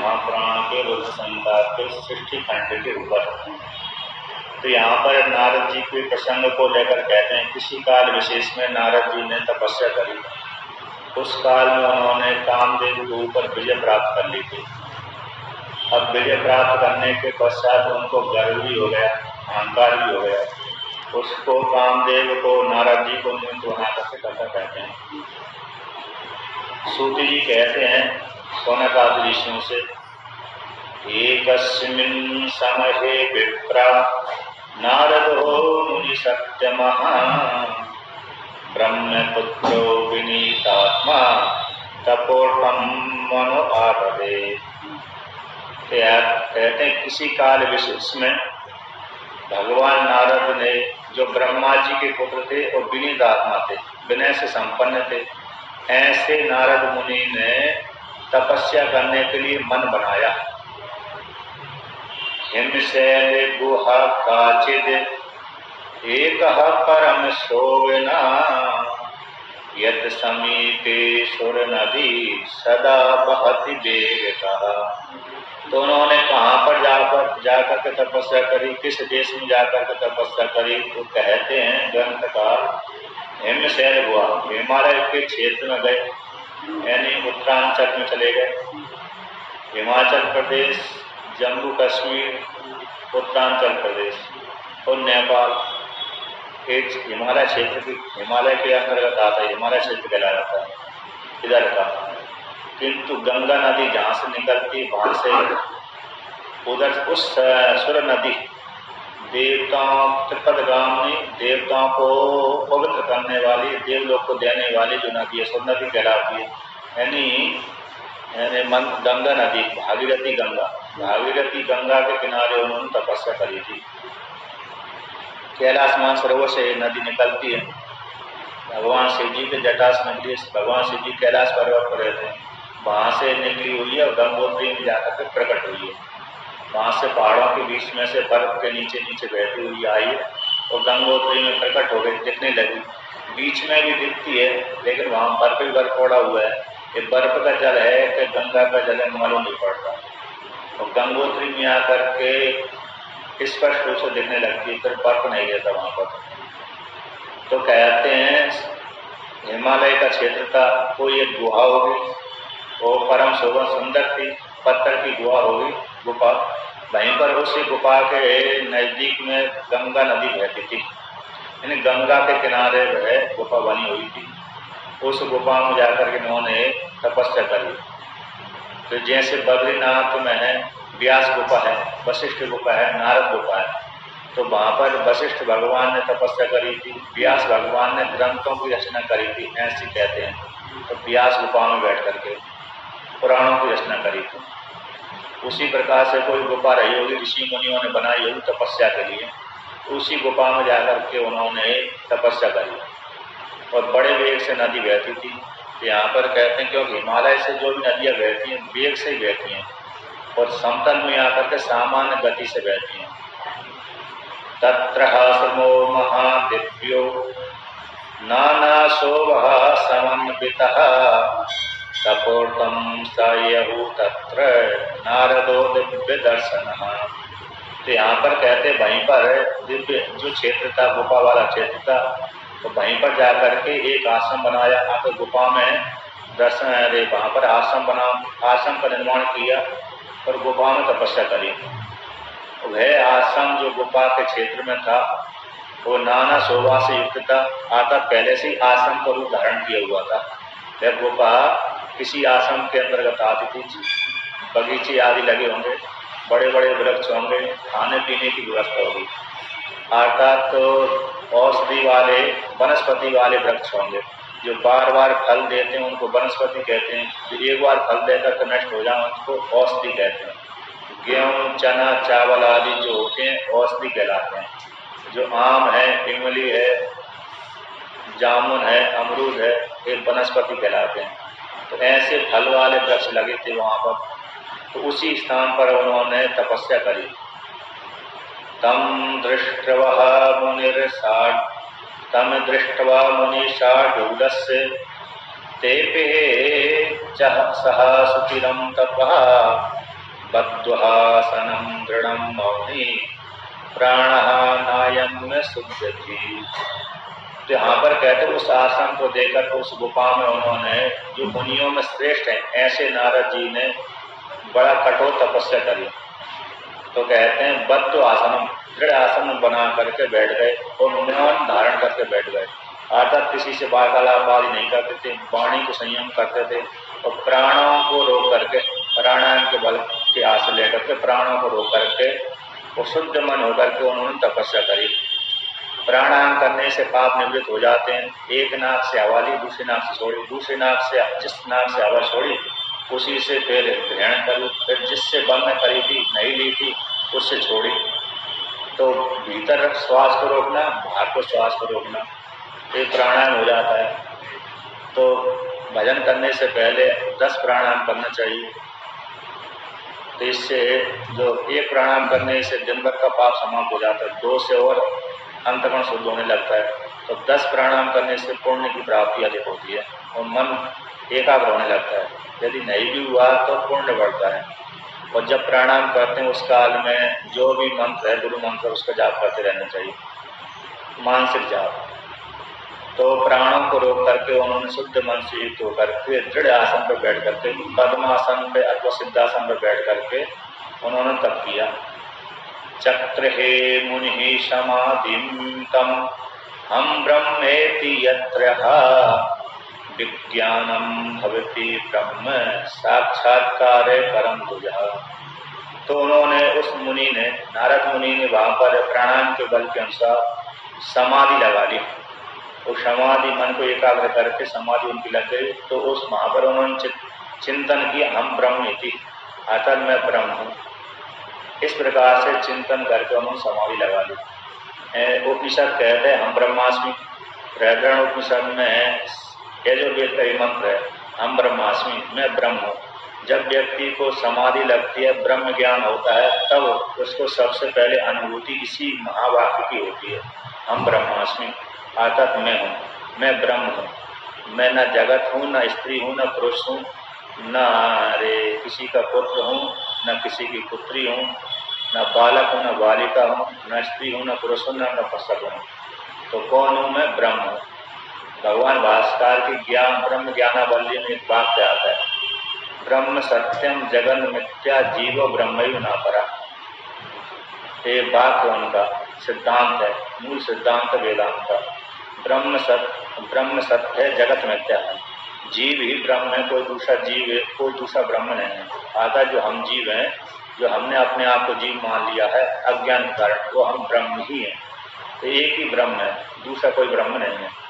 महापुराण के रुद्र संहिता के सृष्टि खंड के ऊपर। तो यहाँ पर नारद जी के प्रसंग को लेकर कहते हैं, किसी काल विशेष में नारद जी ने तपस्या करी। उस काल में उन्होंने कामदेव के ऊपर विजय प्राप्त कर ली थी। अब विजय प्राप्त करने के पश्चात उनको गर्व भी हो गया, अहंकार भी हो गया। उसको कामदेव को नारद जी को निमित्त बना करके कथा कहते हैं। सूति जी कहते हैं सौनकादि ऋषियों से, एकस्मिन् समये विप्रा नारदो मुनि सत्यमः ब्रह्मपुत्रो विनीतात्मा तपोर्पम मनो आपदे। कहते हैं किसी काल विशेष में भगवान नारद ने, जो ब्रह्मा जी के पुत्र थे और विनीत आत्मा थे, विनय से संपन्न थे, ऐसे नारद मुनि ने तपस्या करने के लिए मन बनाया। हिमशैल गुहा काचिद एकः परम शोभना यत् समीपे सुर नदी सदा बहति वेगतः। तो उन्होंने कहाँ पर जाकर के तपस्या करी, किस देश में जाकर के तपस्या करी? तो कहते हैं ग्रंथकार हिमशैल गुहा, हिमालय के क्षेत्र में गए, यानी उत्तरांचल में चले गए। हिमाचल प्रदेश, जम्मू कश्मीर, उत्तरांचल प्रदेश और नेपाल एक हिमालय क्षेत्र की, हिमालय के अंतर्गत आता है, हिमालय क्षेत्र कहलाया जाता है इधर का। किंतु गंगा नदी जहाँ से निकलती है वहाँ से उधर उस सुर नदी देवताओं त्रिपदगामिनी, देवताओं को पवित्र करने वाली, देवलोक को देने वाली जो नदी है सुर नदी कहलाती है। यानी गंगा नदी, भागीरथी गंगा के किनारे उन्होंने तपस्या करी थी। कैलाश मानसरोवर से नदी निकलती है, भगवान शिव जी के जटा से निकली। भगवान शिव जी कैलाश पर्वत पर रहते हैं, वहाँ से निकली हुई है और गंगोत्री में जाकर के प्रकट हुई है। वहाँ से पहाड़ों के बीच में से बर्फ के नीचे नीचे बहती हुई आई है और गंगोत्री में प्रकट हो गई, दिखने लगी। बीच में भी दिखती है लेकिन वहाँ बर्फ ही बर्फ पड़ा हुआ है। ये बर्फ का जल है कि गंगा का जल है मालूम नहीं पड़ता। और गंगोत्री में आकर के स्पष्ट रूप से दिखने लगती है, फिर बर्फ नहीं रहता वहाँ पर। तो कहते हैं हिमालय का क्षेत्र था, कोई एक गुहा होगी और परम शोभा सुंदर थी, पत्थर की गुहा होगी, गुफा। वहीं पर उसी गुफा के नजदीक में गंगा नदी बहती थी, यानी गंगा के किनारे वह गुफा बनी हुई थी। उस गुफा में जाकर के उन्होंने तपस्या करी। तो जैसे बद्रीनाथ में है व्यास गुफा है, वशिष्ठ गुफा है, नारद गुफा है, तो वहाँ पर वशिष्ठ भगवान ने तपस्या करी थी, व्यास भगवान ने ग्रंथों की रचना करी थी, ऐसी कहते हैं। तो व्यास गुफा में बैठ करके पुराणों की रचना करी थी। उसी प्रकार से कोई गुफा रही होगी, ऋषि मुनियों ने बनाई होगी तपस्या के लिए, उसी गुफा में जाकर के उन्होंने तपस्या करी और बड़े वेग से नदी बहती थी। यहाँ पर कहते हैं क्योंकि हिमालय से जो भी नदियाँ बहती हैं वेग से ही बहती हैं और समतल में आकर के सामान्य गति से बहती हैं। तत्र समो महादिव्यो नाना शोभा समन्वितः तपोर्तम सयहु तत्र नारदो दिव्य दर्शनः। तो यहाँ पर कहते वहीं पर दिव्य जो क्षेत्र था, गुफा वाला क्षेत्र था, तो वहीं पर जाकर के एक आश्रम बनाया। आकर गुफा में दर्शन अरे वहाँ पर आश्रम का निर्माण किया और गुफा में तपस्या करी। वह आश्रम जो गुफा के क्षेत्र में था वो नाना शोभा से युक्त था। आता पहले से ही आश्रम का रूप धारण किया हुआ था। वह गुफा किसी आश्रम के अंतर्गत आती थी। बगीचे आदि लगे होंगे, बड़े बड़े वृक्ष होंगे, खाने पीने की व्यवस्था होगी, अर्थात तो औषधि वाले वनस्पति वाले वृक्ष होंगे जो बार बार फल देते हैं, उनको वनस्पति कहते हैं। जो एक बार फल देकर के नष्ट हो जाए उनको औषधि कहते हैं। गेहूँ, चना, चावल आदि जो होते हैं औषधि कहलाते हैं। जो आम है, इमली है, जामुन है, अमरूद है, ये वनस्पति कहलाते हैं। तो ऐसे फल वाले वृक्ष लगे थे वहाँ पर। तो उसी स्थान पर उन्होंने तपस्या करी। तम दृष्ट्वा मुनिषाढूढस्य तेपे सह सुचिरं तपः बद्ध्वासनं दृढ़ं मौनि प्राणः नायं शुद्धति। तो यहाँ पर कहते उस आश्रम को देकर उस गुफा में उन्होंने जो मुनियों में श्रेष्ठ है ऐसे नारद जी ने बड़ा कठोर तपस्या करी। तो कहते हैं बद्ध आसनम, दृढ़ आसन बना करके बैठ गए और मौन धारण करके बैठ गए, अर्थात किसी से वार्तालाप आदि नहीं करते थे, वाणी को संयम करते थे और प्राणों को रोक करके प्राणायाम के बल के आस लेकर के प्राणों को रोक करके और शुद्ध मन होकर के उन्होंने तपस्या करी। प्राणायाम करने से पाप निवृत्त हो जाते हैं। एक नाक से हवा ली, दूसरी नाक से छोड़ी, दूसरी नाक से जिस नाक से हवा छोड़ी उसी से फिर ग्रहण करी, फिर जिससे बंद करी थी नहीं ली थी उससे छोड़ी। तो भीतर श्वास को रोकना, बाहर को श्वास को रोकना, एक प्राणायाम हो जाता है। तो भजन करने से पहले 10 प्राणायाम करना चाहिए। तो इससे जो एक प्राणायाम करने से दिन भर का पाप समाप्त हो जाता है, 2 से और अंतःकरण शुद्ध होने लगता है। तो 10 प्राणायाम करने से पुण्य की प्राप्ति अधिक होती है और मन एकाग्र होने लगता है। यदि नहीं भी हुआ तो पुण्य बढ़ता है। और जब प्राणायाम करते हैं उस काल में जो भी मंत्र है गुरु मंत्र उसका जाप करते रहना चाहिए, मानसिक जाप। तो प्राणों को रोक करके उन्होंने शुद्ध मन से युक्त होकर के दृढ़ आसन पर बैठ करके, पद्मासन पे अथवा सिद्धासन पर बैठ करके उन्होंने तप किया। चक्र हे मुनि समाधिं तम हम ब्रह्मेति यत्र विज्ञानम भवति ब्रह्म साक्षात्कारे परम तुझा। तो उन्होंने उस मुनि ने, नारद मुनि ने वहां पर प्राणायाम के बल के अनुसार समाधि लगा ली। उस समाधि मन को एकाग्र करके समाधि उनकी लग गई। तो उस वहां पर उन्होंने चिंतन किया, हम ब्रह्म इति, अतः मैं ब्रह्म हूँ। इस प्रकार से चिंतन करके उन्होंने समाधि लगा ली। उपनिषद कहते हैं हम ब्रह्मास्मि। बृहदारण्यक उपनिषद में ये जो वेद का मंत्र है, हम ब्रह्मास्मि, मैं ब्रह्म हूँ। जब व्यक्ति को समाधि लगती है, ब्रह्म ज्ञान होता है, तब उसको सबसे पहले अनुभूति इसी महावाक्य की होती है, हम ब्रह्मास्मि, अर्थात मैं हूँ, मैं ब्रह्म हूँ। मैं न जगत हूँ, न स्त्री हूँ, न पुरुष हूँ, न किसी का पुत्र हूँ, न किसी की पुत्री हूँ, न बालक हूँ, न बालिका हूँ, न स्त्री हूँ, न पुरुष हूँ, न नपुंसक हूँ। तो कौन हूँ मैं? ब्रह्म हूँ। भगवान भास्कर की ज्ञान ब्रह्म ज्ञानावली में एक वाक्य आता है, ब्रह्म सत्यम जगन मिथ्या जीवो ब्रह्मैव न परा। ये वाक्य उनका सिद्धांत है, मूल सिद्धांत वेदांत का। ब्रह्म सत्य है, जगत मिथ्या है, जीव ही ब्रह्म है, कोई दूसरा जीव है, कोई दूसरा ब्रह्म नहीं है। आता जो हम जीव हैं, जो हमने अपने आप को जीव मान लिया है अज्ञान के कारण, वो हम ब्रह्म ही हैं। तो एक ही ब्रह्म है, दूसरा कोई ब्रह्म नहीं है।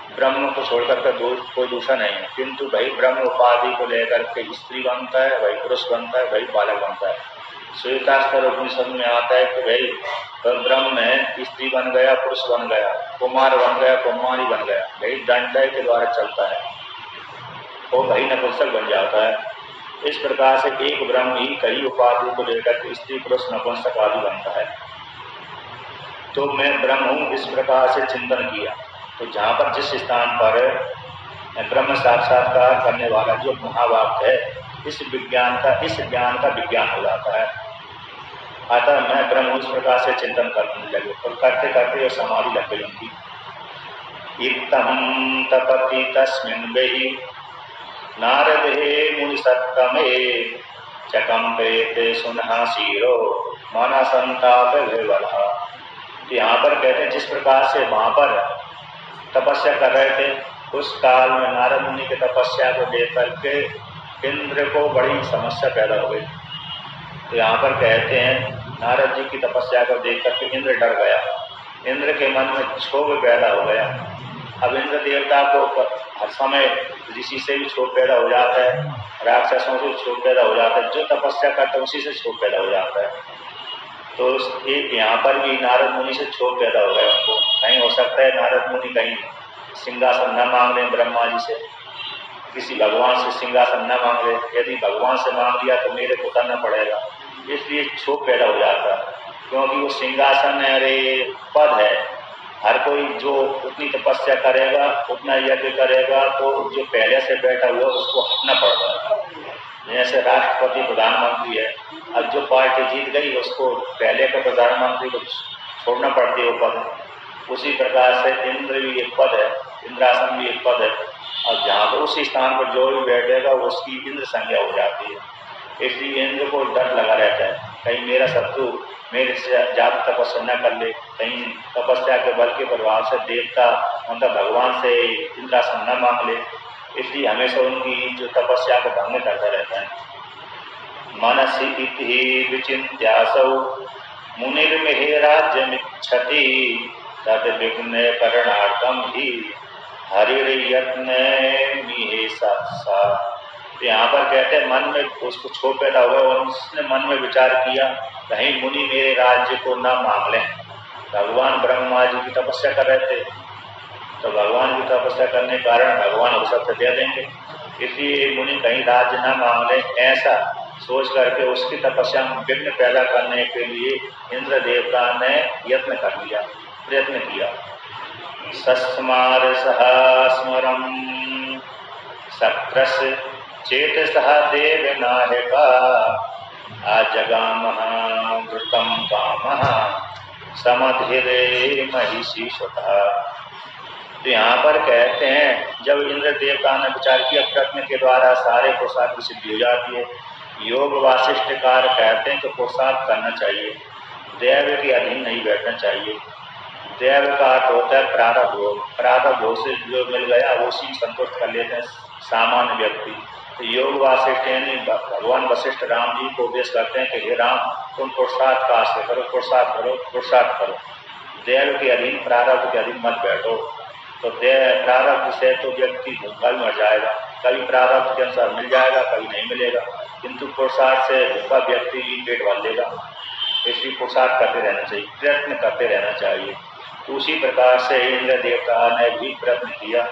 ब्रह्म को छोड़कर के कोई दूसरा नहीं है। किंतु भाई ब्रह्म उपाधि को लेकर के स्त्री बनता है, भाई पुरुष बनता है, भाई बालक बनता है। श्वेतास्तर उपनिषद में आता है कि भाई ब्रह्म है, स्त्री बन गया, पुरुष बन गया, कुमार बन गया, कुमारी बन गया, भाई दंडय के द्वारा चलता है, वो भाई नपुंसक बन जाता है। इस प्रकार से एक ब्रह्म ही कई उपाधि को लेकर के स्त्री पुरुष नपुंसक आदि बनता है। तो मैं ब्रह्म हूँ, इस प्रकार से चिंतन किया। तो जहाँ पर जिस स्थान पर ब्रह्म साक्षात्कार करने वाला जो महावाक्य है, इस ज्ञान का विज्ञान हो जाता है। अतः मैं ब्रह्म उस प्रकार से चिंतन करने लगे और करते करते वो समाधि लग गई उनकी। इत्थं तपति तस्मिन् वै नारद हे मुनि सत्तमे चकंपेते सुनः शिरो मन संताप विह्वलः। यहाँ पर कहते हैं जिस प्रकार से वहां पर तपस्या कर रहे थे, उस काल में नारद मुनि की तपस्या को देख करके इंद्र को बड़ी समस्या पैदा हो गई। तो यहाँ पर कहते हैं नारद जी की तपस्या को देख करके इंद्र डर गया, इंद्र के मन में क्षोभ पैदा हो गया। अब इंद्र देवता को हर समय ऋषि से भी क्षोभ पैदा हो जाता है, राक्षसों से क्षोभ पैदा हो जाता है, जो तपस्या करता है उसी से क्षोभ पैदा हो जाता है। तो एक यहाँ पर भी नारद मुनि से क्षोभ पैदा हो गया उनको। कहीं हो सकता है नारद मुनि कहीं सिंहासन न मांग लें ब्रह्मा जी से, किसी भगवान से सिंहासन न मांग ले, यदि भगवान से मांग लिया तो मेरे को करना पड़ेगा, इसलिए क्षोभ पैदा हो जाता है। क्योंकि वो सिंहासन पद है, हर कोई जो उतनी तपस्या करेगा उतना यज्ञ करेगा तो जो पहले से बैठा हुआ उसको हटना पड़ता है। जैसे राष्ट्रपति प्रधानमंत्री है, अब जो पार्टी जीत गई उसको पहले के प्रधानमंत्री को छोड़ना पड़ती है वो पद। उसी प्रकार से इंद्र भी एक पद है, इंद्रासन भी एक पद है, और जहाँ पर उसी स्थान पर जो भी बैठेगा उसकी इंद्र संज्ञा हो जाती है। इसलिए इंद्र को डर लगा रहता है, कहीं मेरा शत्रु मेरे से ज्यादा तपस्या न कर ले, कहीं तपस्या के बल के प्रभाव से देवता मतलब भगवान से इंद्रासन न मांग ले। इसलिए हमेशा उनकी जो तपस्या को भंग करता रहता है। मनसि इति विचिन्त्यासौ मुनिर्मिहि राज्यमिच्छति तद्विघ्न करणार्थम ही हरिर्यत्न मिहे साक्षात्। यहाँ पर कहते हैं मन में उसको क्षोभ पैदा हुआ और उसने मन में विचार किया कहीं मुनि मेरे राज्य को न मांग लें। भगवान ब्रह्मा जी की तपस्या कर रहे थे, तो भगवान की तपस्या करने के कारण भगवान अवसर दे देंगे, इसलिए मुनि कहीं राज्य न मांग लें, ऐसा सोच करके उसकी तपस्या में विघ्न पैदा करने के लिए इंद्र देवता ने यत्न कर लिया, प्रयत्न किया। सस्मार सहा स्मरम सक्रस चेत सहा देव नायका आजगामः वृतम कामः समधिरे महिषी स्वतः। तो यहाँ पर कहते हैं जब इंद्र देवता ने विचार किया, प्रयत्न के द्वारा सारे पुरुषार्थ की सिद्धि हो जाती है। योग वासिष्ठकार कहते हैं कि पुरुषार्थ करना चाहिए, दैव के अधीन नहीं बैठना चाहिए। दैव का अर्थ होता है प्रारब्ध भोग, प्रारब्ध भोग से जो मिल गया उसी संतुष्ट कर लेते हैं सामान्य व्यक्ति। तो योग वासिष्ठ यानी भगवान वशिष्ठ राम जी को उपदेश करते हैं कि हे राम तुम पुरुषार्थ का आश्रय करो, पुरुषार्थ करो, पुरुषार्थ करो, दैव के अधीन प्रारब्ध के अधीन मत बैठो। तो प्रारब्ध से तो व्यक्ति भूखा भी मर जाएगा, कभी प्रारब्ध के अनुसार मिल जाएगा कभी नहीं मिलेगा, किंतु पुरुषार्थ से भूखा व्यक्ति पेट भर लेगा। इसलिए पुरुषार्थ करते रहना चाहिए, प्रयत्न करते रहना चाहिए। तो उसी प्रकार से इंद्र देवता ने भी प्रयत्न किया।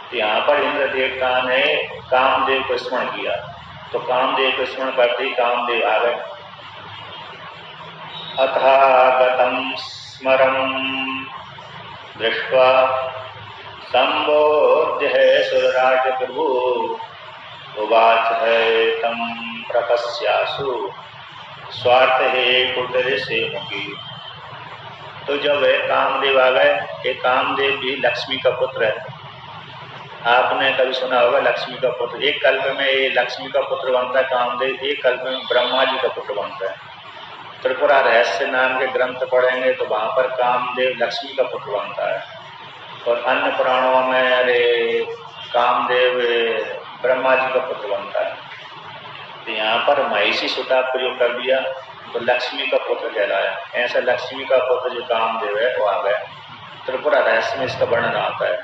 तो यहाँ पर इंद्र देवता ने कामदेव को स्मरण किया, तो कामदेव को स्मरण करते ही कामदेव आ गए। अथागतं स्मरं दृष्ट्वा संबोध्य है सुरराज प्रभु उवाच है तम प्रपस्यासु स्वार्थ है कुटिर से मुखी। तो जब कामदेव आ गए, ये कामदेव भी लक्ष्मी का पुत्र है। आपने कभी सुना होगा लक्ष्मी का पुत्र, एक कल्प में ये लक्ष्मी का पुत्र बनता है कामदेव, एक कल्प में ब्रह्मा जी का पुत्र बनता है। त्रिपुरा रहस्य नाम के ग्रंथ पढ़ेंगे तो वहां पर कामदेव लक्ष्मी का पुत्र बनता है, और अन्य पुराणों में कामदेव ब्रह्मा जी का पुत्र बनता है। तो यहाँ पर महिषी सुता प्रयोग कर दिया तो लक्ष्मी का पुत्र कहलाया। ऐसा लक्ष्मी का पुत्र जो कामदेव है वो आ गया। त्रिपुरा रहस्य में इसका वर्णन आता है।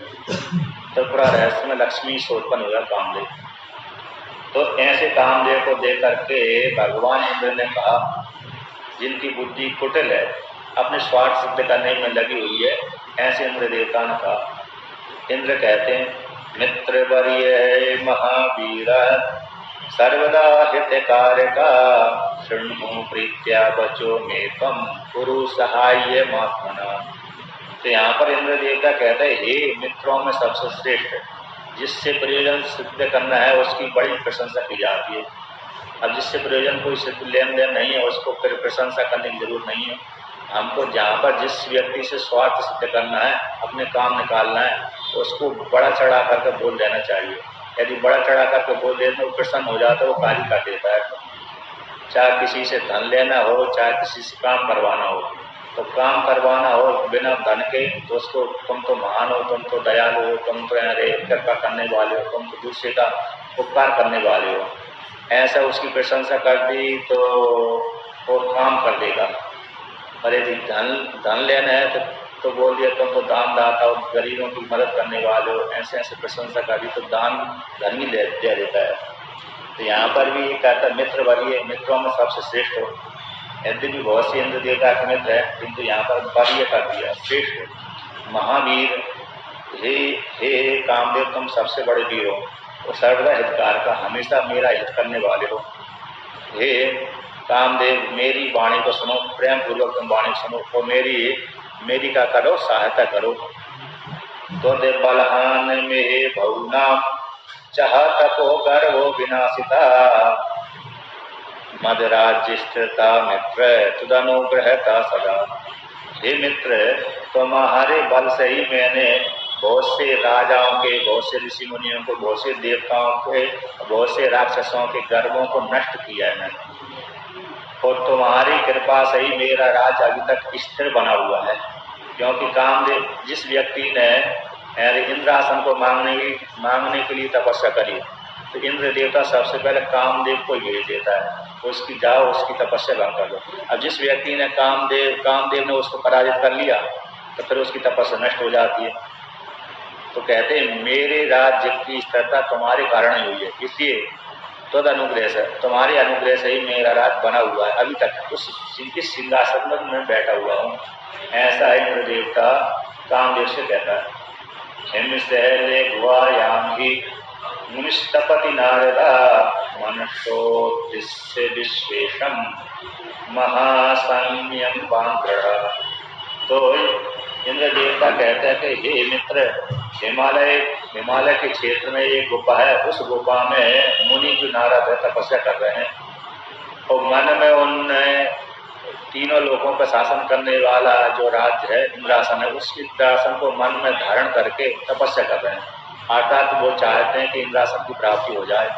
त्रिपुरा रहस्य में लक्ष्मी से उत्पन्न हुआ कामदेव। तो ऐसे कामदेव को देख करके भगवान इंद्र ने कहा, जिनकी बुद्धि कुटिल है, अपने स्वार्थ सिद्ध करने में लगी हुई है, ऐसे इंद्र देवता ने कहा। इंद्र कहते हैं मित्र वर्य महावीर सर्वदा हितकारका शृणु प्रीत्या बचो मे त्वं कुरु सहाय मात्मना। तो यहाँ पर इंद्र देवता कहते हैं हे मित्रों में सबसे श्रेष्ठ, जिससे प्रयोजन सिद्ध करना है उसकी बड़ी प्रशंसा की जाती है। अब जिससे प्रयोजन कोई सिद्ध लेन देन नहीं है उसको फिर प्रशंसा करने की जरूरत नहीं है। हमको जहाँ पर जिस व्यक्ति से स्वार्थ सिद्ध करना है, अपने काम निकालना है, उसको बड़ा चढ़ा करके बोल देना चाहिए। यदि बड़ा चढ़ा करके बोल देते वो प्रसन्न हो जाता है, वो कार्य कर देता है। चाहे किसी से धन लेना हो, चाहे किसी से काम करवाना हो, तो काम करवाना हो बिना धन के तो उसको तुम तो महान हो, तुम तो दयालु हो, तुम तो कृपा करने वाले हो, तुम तो दूसरे का उपकार करने वाले हो, ऐसा उसकी प्रशंसा कर दी तो वो काम कर देगा। और यदि धन लेना है तो बोल दिया तुम तो दान दाता हो, गरीबों की मदद करने वाले हो, ऐसे ऐसे प्रशंसा कर दी तो धन ही दे देता है। तो यहाँ पर भी ये कहता है मित्र वर्य, मित्रों में सबसे श्रेष्ठ हो। यदि भी बहुत सी इंद्र देवता के मित्र है, किंतु यहाँ पर वर्य कर दिया, श्रेष्ठ महावीर। हे कामदेव तुम सबसे बड़े वीर हो, और सर्वदा हितकार का, हमेशा मेरा हित करने वाले हो। हे कामदेव मेरी वाणी को सुनो, प्रेम पूर्वक तुम वाणी सुनो, और मेरी का करो, सहायता करो। तो दे बलहान में भवना चाहत को गर्वो विनाशिता मदराज्य स्थिरता मित्र तुदनुग्रहता सदा। हे मित्र, तुम्हारे बल से ही मैंने बहुत से राजाओं के, बहुत से ऋषि मुनियों को, बहुत से देवताओं के, बहुत से राक्षसों के गर्वों को नष्ट किया है मैंने। और तुम्हारी कृपा से ही मेरा राज्य अभी तक स्थिर बना हुआ है। क्योंकि कामदेव, जिस व्यक्ति ने इंद्रासन को मांगने के लिए तपस्या करी, तो इंद्र देवता सबसे पहले कामदेव को भेज देता है, उसकी जाओ उसकी तपस्या भंग कर दो। अब जिस व्यक्ति ने कामदेव ने उसको पराजित कर लिया, तो फिर उसकी तपस्या नष्ट हो जाती है। तो कहते हैं मेरे राज्य की स्थिरता तुम्हारे कारण ही हुई है, इसलिए तो अनुग्रह से, तुम्हारे अनुग्रह से ही मेरा राज्य बना हुआ है, अभी तक उस सिंहासन में मैं बैठा हुआ हूँ। ऐसा इंद्र देवता कामदेव से कहता है। हिम सहले गुआयामी मुनिस्तपति नारदा मनुष्योद्दिश्य विश्वेशम महासंयम बांद्रढ़। तो इंद्र देवता कहते हैं कि हे मित्र, हिमालय के क्षेत्र में एक गुफा है, उस गुफा में मुनि जो नारद है तपस्या कर रहे हैं, और मन में उन तीनों लोगों का शासन करने वाला जो राज्य है इंद्रासन है, उस इंद्रासन को मन में धारण करके तपस्या कर रहे हैं। अर्थात वो चाहते हैं कि इंद्रासन की प्राप्ति हो जाए,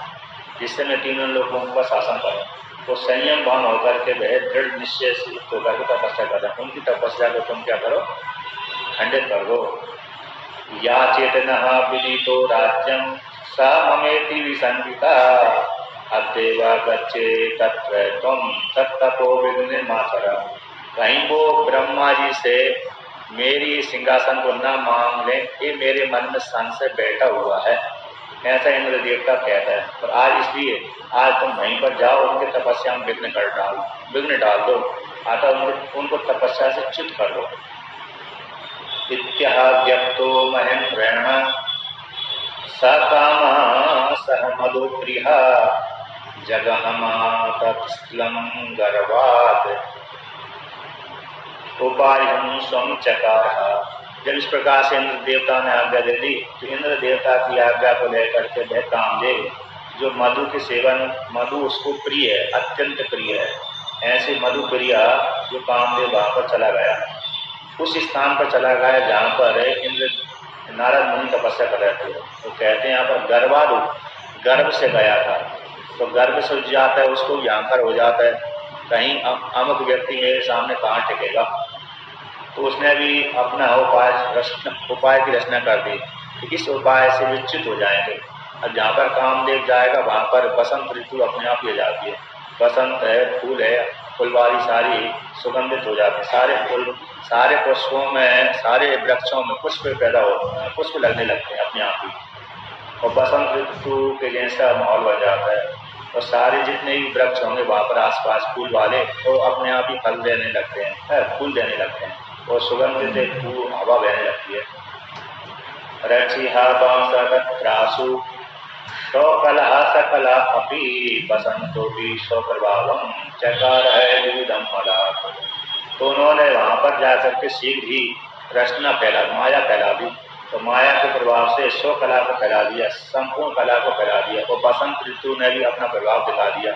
जिससे मैं तीनों लोगों का शासन करूं। वो संयम भान होकर के वह दृढ़ निश्चय से होकर के तपस्या कर रहे हैं। उनकी तपस्या को तुम क्या करो, खंडित कर दो। या चेतनः विदितो राज्यम सा ममेति विसंगिता अद्यैव गच्छे तत्र त्वं तत्तपो विघ्ने मातर। कहीं वो ब्रह्मा जी से मेरी सिंहासन को न मांग ले, ये मेरे मन में संशय बैठा हुआ है, ऐसा इंद्र देवता कहता है। और आज इसलिए आज तुम वहीं पर जाओ, उनके तपस्या में विघ्न डाल दो, अतः उनको तपस्या से च्युत कर दो। इत्याह व्यक्तो महेंद्रेण सकामा सह मधुप्रिय जगहमातस्लम गर्वाद उपायं स्वं चकार। जब इस प्रकार से इंद्र देवता ने आज्ञा दे दी, तो इंद्र देवता की आज्ञा को लेकर के वह कामदेव, जो मधु के सेवन, मधु उसको प्रिय है, अत्यंत प्रिय है, ऐसे मधु प्रिया जो कामदेव वहां पर चला गया, उस स्थान पर चला गया जहाँ पर इंद्र नारद मुनि तपस्या कर रहे थे। तो कहते हैं यहाँ पर गर्वादु, गर्भ से गया था, तो गर्भ से जाता है उसको यहाँ पर हो जाता है, कहीं अमुक व्यक्ति मेरे सामने कहाँ टिकेगा। तो उसने भी अपना उपाय की रचना कर दी कि इस उपाय से विच्युत हो जाएंगे। अब जहाँ पर कामदेव जाएगा वहाँ पर बसंत ऋतु अपने आप ही जाती है, बसंत है, फूल है, फुलवारी सारी सुगंधित हो जाती है, सारे फूल, सारे पुष्पों में, सारे वृक्षों में पुष्प लगने लगते हैं अपने आप ही, और बसंत ऋतु के जैसा माहौल बन जाता है, और सारे जितने भी वृक्ष होंगे वहाँ पर आसपास फूल वाले, तो अपने आप ही फल देने लगते हैं, फूल देने लगते हैं, और सुगंधित हवा बहने लगती है। रचिहा बांसु शौकला सकला अपी बसंतो भी शौकभावम चकार है विविधम फला। तो उन्होंने वहां पर जाकर के शीघ्र ही रचना फैला, माया फैला दी। तो माया के प्रभाव से शो कला को फैला दिया, संपूर्ण कला को फैला दिया, और बसंत ऋतु ने भी अपना प्रभाव दिखा दिया।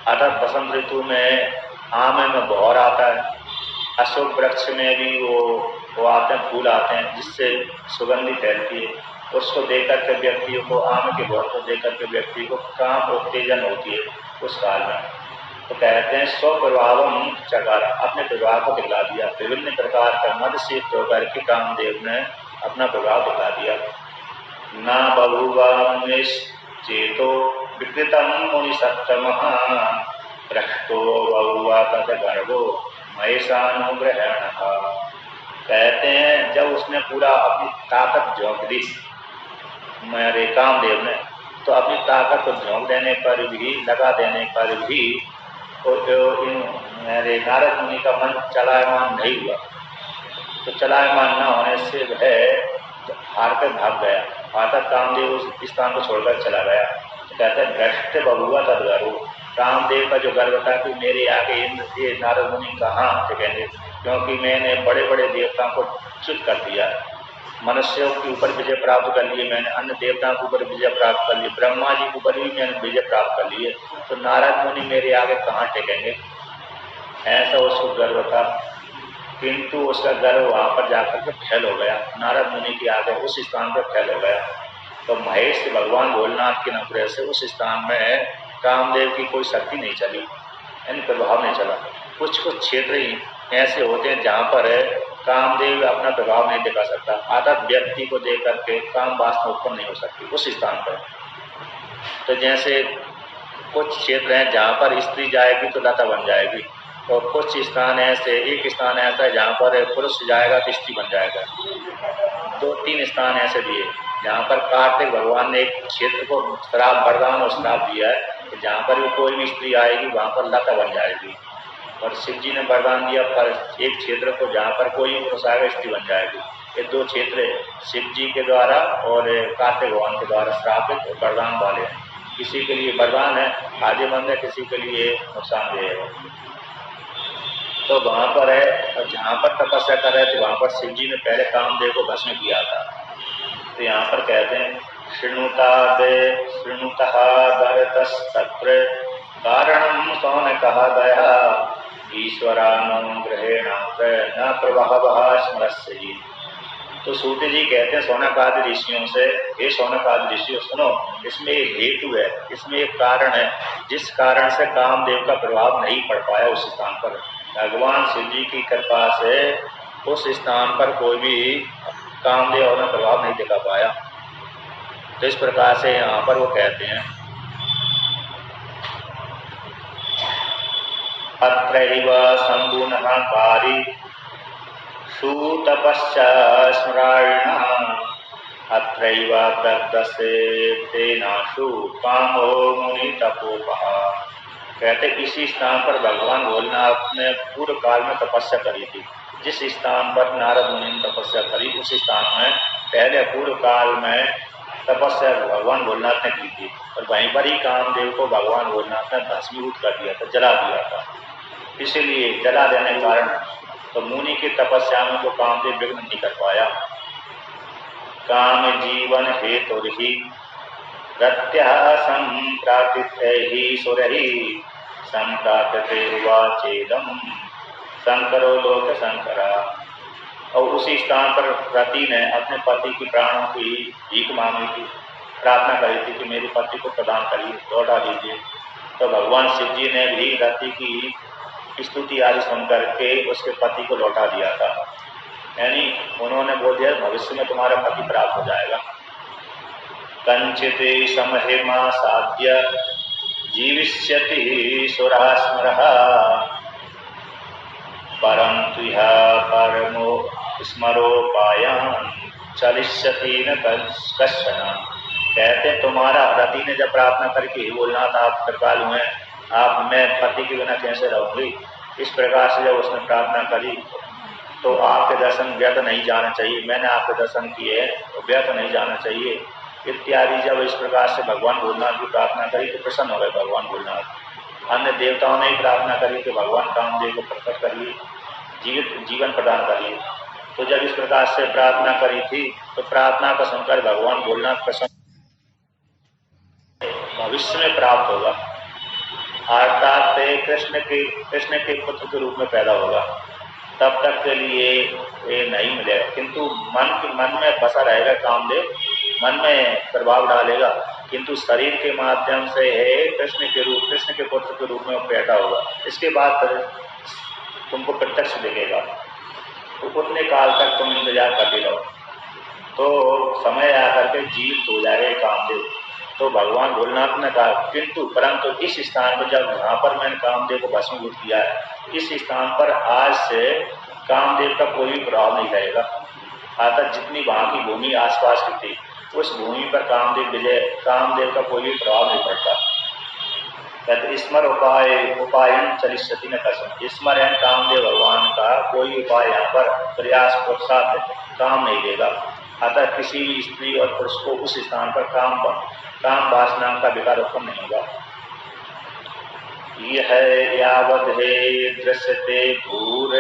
अर्थात बसंत ऋतु में आम में बौर आता है, अशोक वृक्ष में भी वो आते हैं, फूल आते हैं, जिससे सुगंधी फैलती है। उसको देखकर के व्यक्तियों को, आम के बौर को देखकर के व्यक्ति को काम उत्तेजन होती है उस काल में। तो कहते हैं स्व प्रभावम चकार, अपने प्रभाव को दिखला दिया। विभिन्न प्रकार का मद से होकर के कामदेव ने अपना प्रभाव दिखा दिया। ना बभुवा चेतो विकृतम मुनि सप्तमः भ्रष्टो बभुवा तद गर्भो महेशानुग्रहण। कहते हैं जब उसने पूरा अपनी ताकत झोंक दी मेरे कामदेव ने, तो अपनी ताकत को झोंक देने पर भी, लगा देने पर भी मेरे नारद मुनि का मन चलायमान नहीं हुआ। तो चलायमान न होने से वह हार कर भाग गया, अर्थात कामदेव उस स्थान को छोड़कर चला गया। तो कहते हैं भ्रष्ट बबुआ तदगर्व, कामदेव का जो गर्व था कि मेरे आगे ये नारद मुनि कहाँ टिकेंगे, क्योंकि मैंने बड़े बड़े देवताओं को च्युत कर दिया। मनुष्यों के ऊपर विजय प्राप्त कर लिए मैंने, अन्य देवताओं के ऊपर विजय प्राप्त कर ली, ब्रह्मा जी के ऊपर भी मैंने विजय प्राप्त कर लिए, तो नारद मुनि मेरे आगे कहाँ टेकेंगे? ऐसा उसको गर्व था। किंतु उसका गर्व वहां पर जाकर के फैल हो गया, नारद मुनि के आगे उस स्थान पर फैल हो गया। तो महेश भगवान भोलेनाथ के अनुग्रह से उस स्थान में कामदेव की कोई शक्ति नहीं चली, यानी प्रभाव नहीं चला। कुछ कुछ क्षेत्र ही ऐसे होते हैं जहाँ पर कामदेव अपना प्रभाव नहीं दिखा सकता, आदत व्यक्ति को देख करके काम वासना उत्पन्न नहीं हो सकती उस स्थान पर। तो जैसे कुछ क्षेत्र हैं जहाँ पर स्त्री जाएगी तो लता बन जाएगी, और कुछ स्थान ऐसे, एक स्थान ऐसा है जहाँ पर पुरुष जाएगा तो स्त्री बन जाएगा। 2-3 स्थान ऐसे दिए जहाँ पर कार्तिक भगवान ने एक क्षेत्र को श्राप, वरदान और श्राप दिया है कि जहाँ पर भी कोई भी स्त्री आएगी वहाँ पर लता बन जाएगी। और शिव जी ने वरदान दिया पर एक क्षेत्र को जहाँ पर कोई पुरुष आएगा स्त्री बन जाएगी। ये 2 क्षेत्र शिव जी के द्वारा और कार्तिक भगवान के द्वारा श्रापित वरदान वाले हैं। किसी के लिए वरदान है फायदेमंद है, किसी के लिए नुकसानदेह है। तो वहाँ पर है, और जहाँ पर तपस्या कर रहे थे वहाँ पर शिव जी ने पहले कामदेव को भस्म किया था। तो यहाँ पर कहते हैं शृणुतः भरतस्तत्र कारणं सौनकः दया ईश्वरानुग्रहेण न प्रभावः स्मरस्य। तो सूत जी कहते हैं सौनक आदि ऋषियों से, हे सौनक आदि ऋषियों सुनो, इसमें एक हेतु है, इसमें एक कारण है जिस कारण से कामदेव का प्रभाव नहीं पड़ पाया उस स्थान पर। भगवान शिव जी की कृपा से उस स्थान पर कोई भी कामदेव ने प्रभाव नहीं दिखा पाया। तो इस प्रकार से यहाँ पर वो कहते हैं अत्रैव शंभुनः पारि सुतपश्च स्मराणिनः अत्रैव दग्धसे तेनाशु कामो मुनि तपोपः। कहते इसी स्थान पर भगवान भोलेनाथ ने पूर्व काल में तपस्या करी थी। जिस स्थान पर नारद मुनि ने तपस्या करी उस स्थान में पहले पूर्व काल में तपस्या भगवान भोलेनाथ ने की थी, और वहीं पर ही कामदेव को भगवान भोलेनाथ ने भस्मीभूत कर दिया था, जला दिया था। इसीलिए जला देने के कारण तो मुनि की तपस्या में तो कामदेव विघ्न नहीं कर पाया। काम जीवन हेतु ही प्रत्यः संप्राप्ते ही सुरहि संप्राप्ते वाचेदम शंकरो लोक शंकरा। और उसी स्थान पर रति ने अपने पति की प्राणों की भीख मांगी थी, प्रार्थना करी थी कि मेरे पति को प्रदान करिए, लौटा दीजिए। तो भगवान शिव जी ने भी रति की स्तुति आदि सुन करके उसके पति को लौटा दिया था, यानी उन्होंने बोल दिया भविष्य में तुम्हारा पति प्राप्त हो जाएगा। कंचित समहिमा साध्य जीविष्यति सुरः स्मरः परंतु परमो स्मरोपायान चलिष्यति न कश्चन। कहते तुम्हारा रति ने जब प्रार्थना करके भोलेनाथ आप कृपालु हैं, आप मैं पति के बिना कैसे रहूंगी, इस प्रकार से जब उसने प्रार्थना करी तो आपके दर्शन व्यर्थ नहीं जाना चाहिए, मैंने आपके दर्शन किए तो व्यर्थ नहीं जाना चाहिए इत्यादि। जब इस प्रकार से भगवान भोलेनाथ की प्रार्थना करी तो प्रसन्न हो गए भगवान भोलेनाथ। अन्य देवताओं ने प्रार्थना करी कि भगवान कामदेव को प्रकट करिए, जीवन प्रदान करिए। तो जब इस प्रकार से प्रार्थना करी थी तो प्रार्थना का सुनकर भगवान भोलेनाथ प्रसन्न, भविष्य में प्राप्त होगा, अर्थात कृष्ण के पुत्र के रूप में पैदा होगा। तब तक के लिए ये नहीं मिलेगा, किंतु मन में बसा रहेगा कामदेव, मन में प्रभाव डालेगा, किंतु शरीर के माध्यम से कृष्ण के पुत्र के रूप में पैदा होगा। इसके बाद तुमको प्रत्यक्ष दिखेगा, तो उतने काल तक तुम इंतजार करते रहो, तो समय आकर के जीवित हो जाएगा कामदेव। तो भगवान भोलेनाथ ने कहा किंतु परंतु इस स्थान पर जब यहाँ पर मैंने कामदेव को भस्मीभूत किया है, इस स्थान पर आज से कामदेव का कोई भी प्रभाव नहीं रहेगा। अर्थात जितनी वहाँ की भूमि आसपास की थी उस भूमि पर कामदेव का कोई भी प्रभाव नहीं पड़ता। स्मर उपायन चलिष्यति न कश्चन। स्मरण कामदेव भगवान का कोई उपाय यहाँ पर प्रयास प्रोत्साह काम नहीं देगा। अतः किसी भी स्त्री और पुरुष को उस स्थान पर काम वासना का विकार उत्पन्न नहीं होगा। यह यावद हे दृश्यते भूर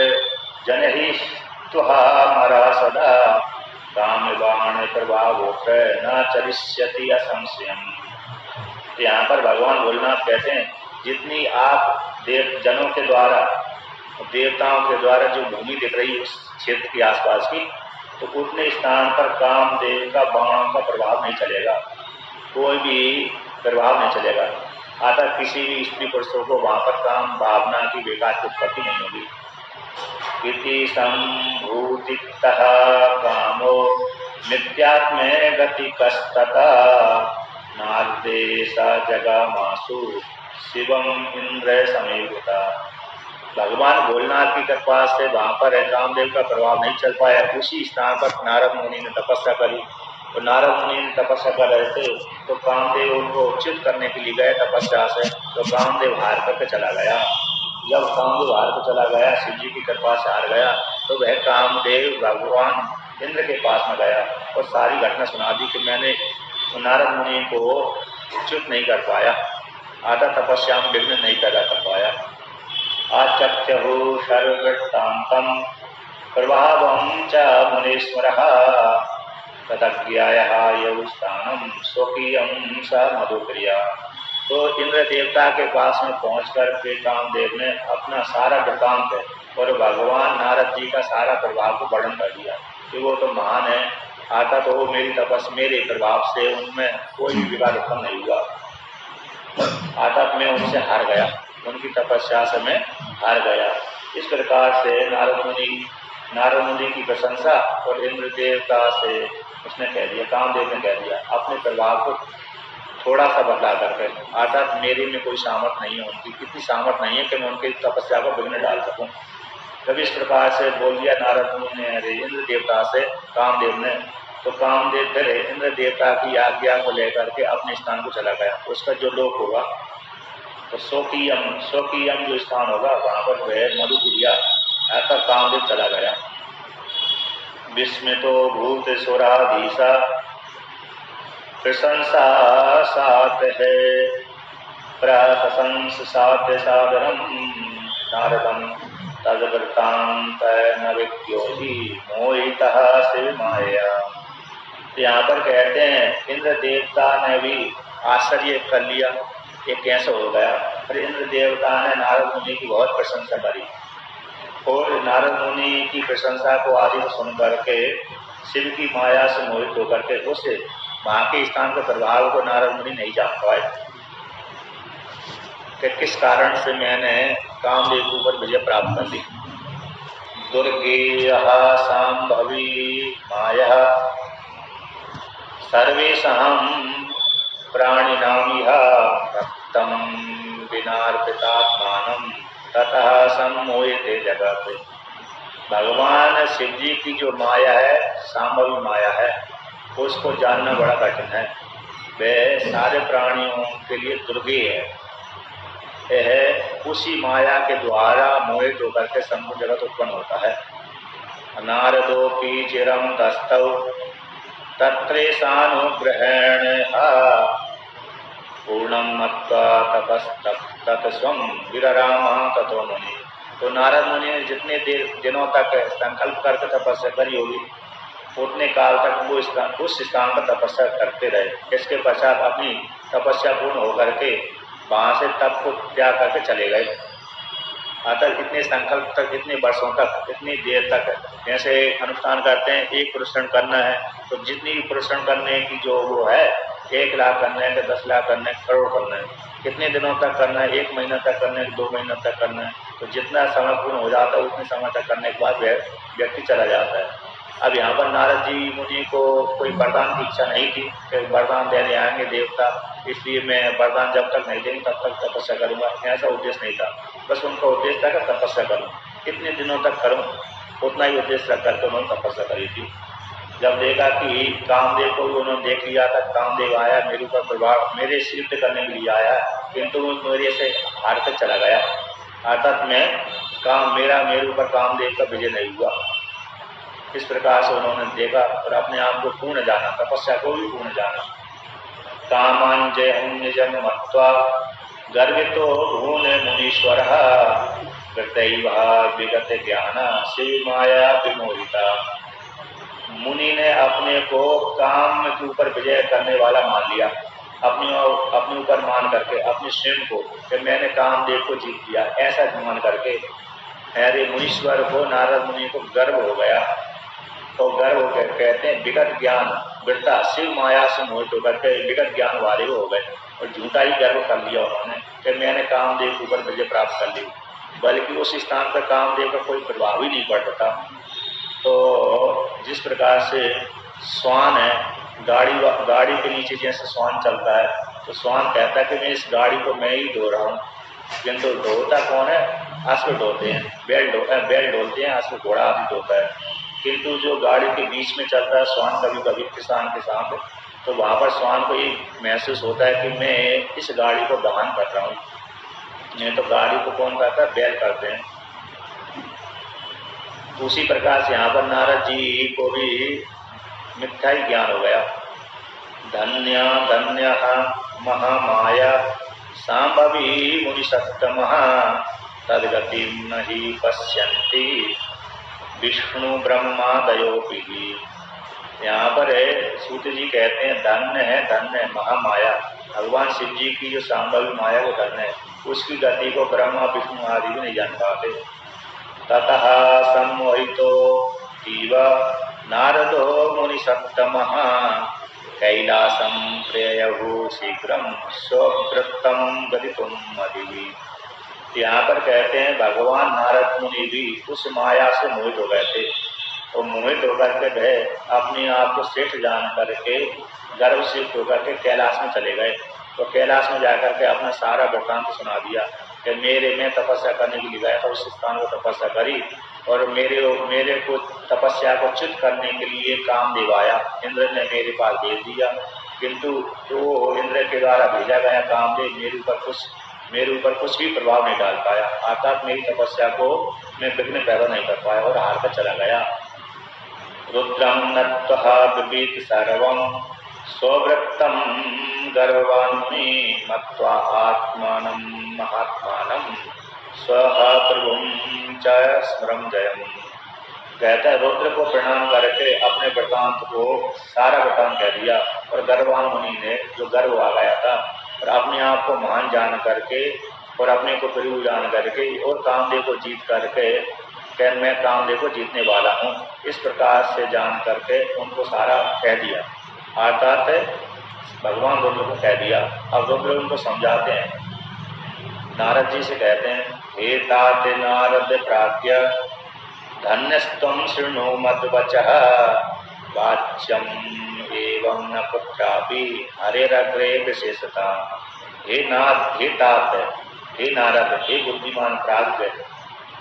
जनहि त्वहा मरा सदा काम बाण प्रभाव होकर न चरिष्यति असंशयम। यहाँ पर भगवान भोलेनाथ कहते हैं जितनी आप देव जनों के द्वारा, देवताओं के द्वारा जो भूमि दिख रही है उस क्षेत्र के आसपास की, तो उतने स्थान पर कामदेव का बाणों का प्रभाव नहीं चलेगा, कोई भी प्रभाव नहीं चलेगा। अतः किसी भी स्त्री पुरुषों को वहां पर काम भावना की बेकार की उत्पत्ति नहीं होगी। इति संभूतितः कामो नित्यात्मे गति कस्तता नारदे सा जगामासु शिवम इंद्र समीपता। भगवान भोलेनाथ की कृपा से वहां पर कामदेव का प्रभाव नहीं चल पाया। उसी स्थान पर नारद मुनि ने तपस्या करी, तो नारद मुनि ने तपस्या कर रहे थे तो कामदेव उनको उच्चित करने के लिए गए तपस्या से, तो कामदेव हार करके चला गया। जब कामदेव हार कर चला गया, शिव जी की कृपा से हार गया, तो वह कामदेव भगवान इंद्र के पास में गया और सारी घटना सुना दी कि मैंने नारद मुनि को उच्चित नहीं कर पाया, आधा तपस्या में विघ्न नहीं पैदा कर पाया। आचख्यहु सर्ववृत्तान्तं प्रभावं च मुनीश्वरः तदज्ञायः यौ स्थानं स्वकीयं स मधुप्रिया। तो इंद्र देवता के पास में पहुंचकर के कामदेव ने अपना सारा वृत्तांत और भगवान नारद जी का सारा प्रभाव को वर्णन कर दिया कि वो तो महान है, आता तो वो मेरे प्रभाव से उनमें कोई भी विवाद उत्पन्न नहीं हुआ, आता मैं उनसे हार गया, उनकी तपस्या से मैं हार गया। इस प्रकार से नारद मुनि की प्रशंसा और इंद्र देवता से उसने कह दिया, कामदेव ने कह दिया अपने प्रभाव को थोड़ा सा बदला करके, अर्थात मेरे में कोई सामर्थ्य नहीं है, उनकी इतनी सामर्थ्य नहीं है कि मैं उनकी तपस्या को विघ्न डाल सकूं। तभी इस प्रकार से बोल दिया नारद मुनि ने इंद्र देवता से कामदेव ने। तो कामदेव फिर इंद्र देवता की आज्ञा को लेकर के अपने स्थान को चला गया। उसका जो लोक होगा तो स्वकीयम जो स्थान होगा वहां पर वह मधुप्रिया ऐसा कामदेव चला गया। विस्मितो भूत सुराधीशा प्रशंसा सात है प्रशंस साध्य सादरम नारदम तदवृत्तांत न विद्योहि मोहितः शिव माया। यहाँ पर कहते हैं इंद्र देवता ने भी आश्चर्य कर लिया, ये कैसे हो गया। फिर इंद्र देवता ने नारद मुनि की बहुत प्रशंसा करी और नारद मुनि की प्रशंसा को आदि सुन करके शिव की माया से मोहित होकर के उससे वहां के स्थान के प्रभाव को नारद मुनि नहीं जान पाए कि किस कारण से मैंने कामदेव के ऊपर विजय प्राप्त कर ली। दुर्गेयः सांभवी माया सर्वेषां प्राणिनामिह भक्तं विनार्पितात्मानं ततः सम्मोहिते जगत्। भगवान शिव जी की जो माया है, सांभवी माया है, उसको जानना बड़ा कठिन है। वह सारे प्राणियों के लिए दुर्गेय है। यह उसी माया के द्वारा मोहित होकर के संपूर्ण जगत उत्पन्न होता है। नारदोपि चिरं तस्थौ तत्रेषानुग्रहेण पूर्णं मत्वा तपस्तत्स्वं विरराम ततो मुनि। तो नारद मुनि ने जितने दिनों तक संकल्प करके तपस्या करी होगी उतने काल तक वो उस स्थान पर तपस्या करते रहे। इसके पश्चात अपनी तपस्या पूर्ण होकर के वहां से तप को त्याग करके चले गए। अतः इतने संकल्प तक, इतने वर्षों तक, इतनी देर तक जैसे अनुष्ठान करते हैं, एक पुरुषण करना है तो जितनी पुरुषण करने की जो वो है 1 लाख करना है, 10 लाख करना है, करोड़ करना है, कितने दिनों तक करना है, 1 महीना तक करना है, 2 महीना तक करना है, तो जितना समय पूर्ण हो जाता है उतने समय तक करने के बाद व्यक्ति चला जाता है। अब यहाँ पर नारद जी मुनि को कोई वरदान की इच्छा नहीं थी कि वरदान देने आएंगे देवता, इसलिए मैं वरदान जब तक नहीं देंगे तब तक तपस्या करूंगा, ऐसा उद्देश्य नहीं था। बस उनका उद्देश्य था कि तपस्या करूँ, कितने दिनों तक करूँ, उतना ही उद्देश्य रख करके उन्होंने तपस्या करी थी। जब देखा कि कामदेव को भी उन्होंने देख लिया था, कामदेव आया मेरे ऊपर प्रभाव मेरे सिद्ध करने के लिए आया, किंतु मेरे से हार कर चला गया, अर्थात मेरे ऊपर कामदेव का विजय नहीं हुआ। इस प्रकार से उन्होंने देखा और अपने आप को पूर्ण जाना, तपस्या को भी पूर्ण जाना। कामांजयं निजं मत्वा गर्वितो भूने मुनीश्वरः कृतैव विगत ज्ञान शिव माया विमोहिता। मुनि ने अपने को काम के ऊपर विजय करने वाला मान लिया, अपने ऊपर मान करके अपने स्वयं को कि मैंने कामदेव को जीत लिया, ऐसा मान करके अरे मुनीश्वर को, नारद मुनि को गर्व हो गया। तो गर्व होकर कहते हैं विगत ज्ञान वृत्ता, शिव माया से मोहित होकर के विगत ज्ञान वाले हो गए और झूठा ही गर्व कर लिया उन्होंने कि मैंने कामदेव के ऊपर विजय प्राप्त कर ली, बल्कि उस स्थान पर कामदेव का कोई प्रभाव ही नहीं पड़ता था। तो जिस प्रकार से श्वान है, गाड़ी के नीचे जैसे श्वान चलता है, तो श्वान कहता है कि मैं इस गाड़ी को मैं ही धो रहा हूँ, किंतु धोता कौन है? अश्व ढोते हैं, बैल ढोलते हैं, अश्व घोड़ा आदि धोता है। किंतु जो गाड़ी के बीच में चलता है श्वान कभी कभी किसान के साथ, तो वहाँ पर श्वान को ये महसूस होता है कि मैं इस गाड़ी को दहन कर रहा हूँ। नहीं तो गाड़ी को कौन करता है? बैल करते हैं। उसी प्रकार से यहाँ पर नारद जी को भी मिथ्या ही ज्ञान हो गया। धन्य धन्य महामाया सांभवी मुनि सत्तमः तद्गति नहि पश्यन्ति विष्णु ब्रह्मादयोपि। यहाँ पर सूत जी कहते हैं धन्य है महामाया, भगवान शिव जी की जो सांभवी माया वो धन्य है, उसकी गति को ब्रह्मा विष्णु आदि भी नहीं जान पाते। ततः सम्मोहितो इव नारदो मुनि सत्तमः कैलासं प्रययहु शीघ्रं स्ववृत्तं गदितुं मदिः। यहाँ पर कहते हैं भगवान नारद मुनि भी उस माया से मोहित हो गए थे, और मोहित होकर के वह अपने आप को श्रेष्ठ जान करके गर्व से होकर के कैलाश में चले गए। तो कैलाश में जाकर के अपना सारा वृत्तांत सुना दिया कि मैं तपस्या करने के लिए गया था, उस स्थान को तपस्या करी और मेरे को तपस्या को च्युत करने के लिए कामदेव आया, इंद्र ने मेरे पास भेज दिया, किंतु तो इंद्र के द्वारा भेजा गया कामदेव मेरे ऊपर कुछ भी प्रभाव नहीं डाल पाया, अर्थात मेरी तपस्या को मैं विघ्न पैदा नहीं कर पाया और हार कर चला गया। रुद्रम नत्वः ब्रवीत सर्वं स्ववृत्तं गर्ववान् मुनि मत्वा आत्मानं महात्मानं स्वः प्रभुं च स्मरं जयम्। कहता है रुद्र को प्रणाम करके अपने वृत्तांत को सारा वृत्तांत कह दिया, और गर्ववान मुनि ने जो गर्व आ गया था और अपने आप को महान जान करके और अपने को प्रभु जान करके और कामदेव को जीत करके कि मैं कामदेव को जीतने वाला हूँ, इस प्रकार से जान करके उनको सारा कह दिया, अर्थात भगवान रुद्र को कह दिया। अब रुद्र उनको समझाते हैं, नारद जी से कहते हैं हे तात नारद प्राज्ञ धन्यस्त्वं शृणु मद्वचः वाच्यम एवं न कुत्रापि हरेरग्रे विशेषता। हे तात, हे नारद, हे बुद्धिमान प्राज्ञ,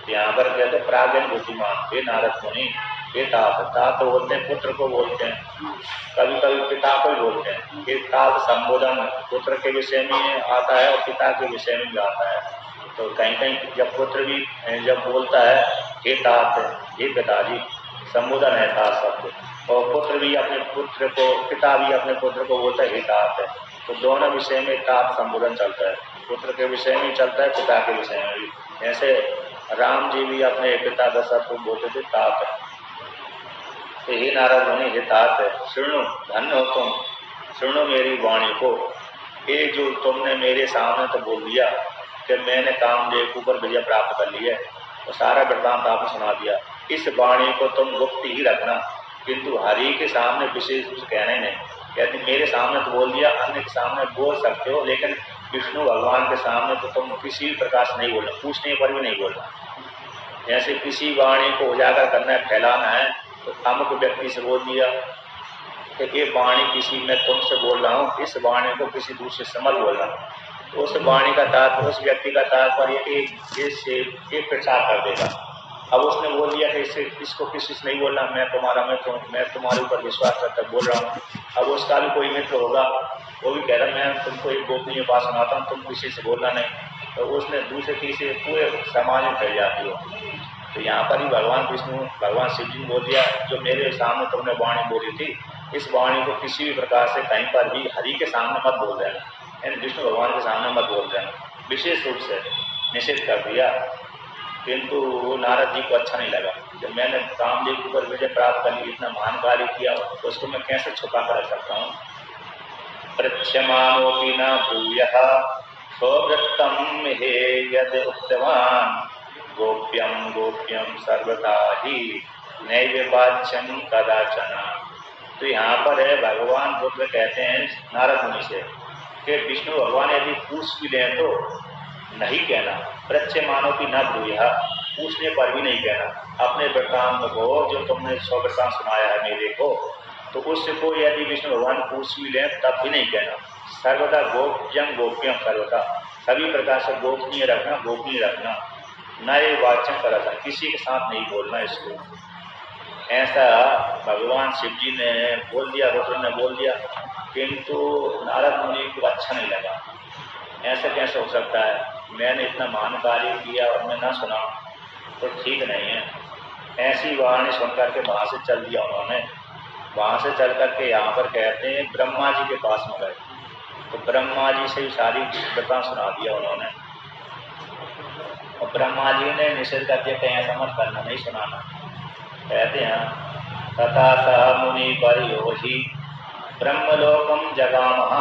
यहाँ पर कहते प्राज्ञ बुद्धिमान, हे नारद मुनि, हे तात बोलते हैं पुत्र को बोलते हैं, कभी कभी पिता को ही बोलते हैं। हे तात संबोधन पुत्र के विषय में आता है और पिता के विषय में भी आता है। तो कहीं कहीं जब पुत्र भी जब बोलता है हे तात, हे पिताजी, संबोधन है तात शब्द, और पुत्र भी अपने पुत्र को, पिता भी अपने पुत्र को बोलता है हे तात है। तो दोनों विषय में तात संबोधन चलता है, पुत्र के विषय में चलता है, पिता के विषय में भी। ऐसे राम जी भी अपने पिता दशरथ को बोलते थे तात। तो हे नारद मुनि, हे तात, सुनो, धन्य हो तुम, सुनो मेरी वाणी को। ये जो तुमने मेरे सामने तो बोल दिया कि मैंने कामदेव के ऊपर विजय प्राप्त कर ली है, तो सारा वृत्तांत आपने सुना दिया। इस वाणी को तुम गुप्त ही रखना, किंतु हरि के सामने विशेष कुछ कहना ही नहीं। कहते मेरे सामने तो बोल दिया, अन्य के सामने बोल सकते हो, लेकिन विष्णु भगवान के सामने तो तुम किसी भी प्रकार से नहीं बोलना, पूछने पर भी नहीं बोलना। जैसे किसी वाणी को उजागर करना है, फैलाना है, तो अमुक व्यक्ति से बोल दिया कि ये वाणी किसी मैं तुमसे बोल रहा हूँ, इस वाणी को किसी दूसरे से मत बोलना। तो उस वाणी का तात्पर्य, उस व्यक्ति का तात्पर्य एक प्रचार कर देगा। अब उसने बोल दिया कि इसको किसी से नहीं बोलना, मैं तुम्हारा मित्र हूँ, मैं तुम्हारे ऊपर विश्वास करता बोल रहा हूँ। अब उसका भी कोई मित्र होगा, वो भी कह रहा मैं तुमको एक गोपनीय बात सुनाता हूँ, तुम किसी से बोलना नहीं। तो उसने दूसरे तीसरे पूरे समाज में फैल जाती हो। तो यहाँ पर ही भगवान विष्णु, भगवान शिव जी ने बोल दिया जो मेरे सामने तुमने वाणी बोली थी, इस वाणी को किसी भी प्रकार से कहीं पर भी हरि के सामने मत बोल देना, यानी विष्णु भगवान के सामने मत बोल देना। विशेष रूप से निषेध कर दिया। किंतु नारद जी को अच्छा नहीं लगा। जब मैंने कामदेव के ऊपर विजय प्राप्त कर ली, इतना महान कार्य किया, तो उसको मैं कैसे छुपा कर रख सकता हूँ। पृच्छमानोपि न भूयः स्ववृत्तं हे यद उक्तवान् गोप्यं गोप्यं सर्वथा ही नैव वाच्यं कदाचन। तो यहाँ पर है भगवान रुद्र कहते हैं नारद मुनि से कि विष्णु भगवान यदि पूछ भी लें तो नहीं कहना। पृच्छमानो की न भूयः, पूछने पर भी नहीं कहना। अपने वृत्तांत को जो तुमने स्ववृत्तांत सुनाया है मेरे को, तो उसको यदि विष्णु भगवान पूछ भी लें तब भी नहीं कहना। सर्वदा गोप्यम गोप्यम, सर्वदा सभी प्रकार से गोपनीय रखना, गोपनीय रखना। नए वाच्यम करता, किसी के साथ नहीं बोलना इसको। ऐसा भगवान शिव जी ने बोल दिया, रुद्र ने बोल दिया, किंतु नारद मुनि को अच्छा नहीं लगा। ऐसा कैसे हो सकता है, मैंने इतना महान कार्य किया और मैं ना सुना, तो ठीक नहीं है। ऐसी वाणी सुनकर के वहाँ से चल दिया उन्होंने। वहाँ से चल करके यहाँ पर कहते हैं ब्रह्मा जी के पास में गए, तो ब्रह्मा जी से सारी कथा सुना दिया उन्होंने। और ब्रह्मा जी ने निषेध कर दिया, कहीं ऐसा मत करना, नहीं सुनाना। कहते हैं तथा सह मुनि परियोहि ब्रह्मलोकम जगामः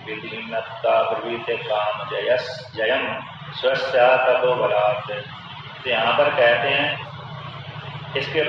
विधिन्नता ब्रवीत काम जयम स्वस्थ ततो बलात्। यहाँ पर कहते हैं इसके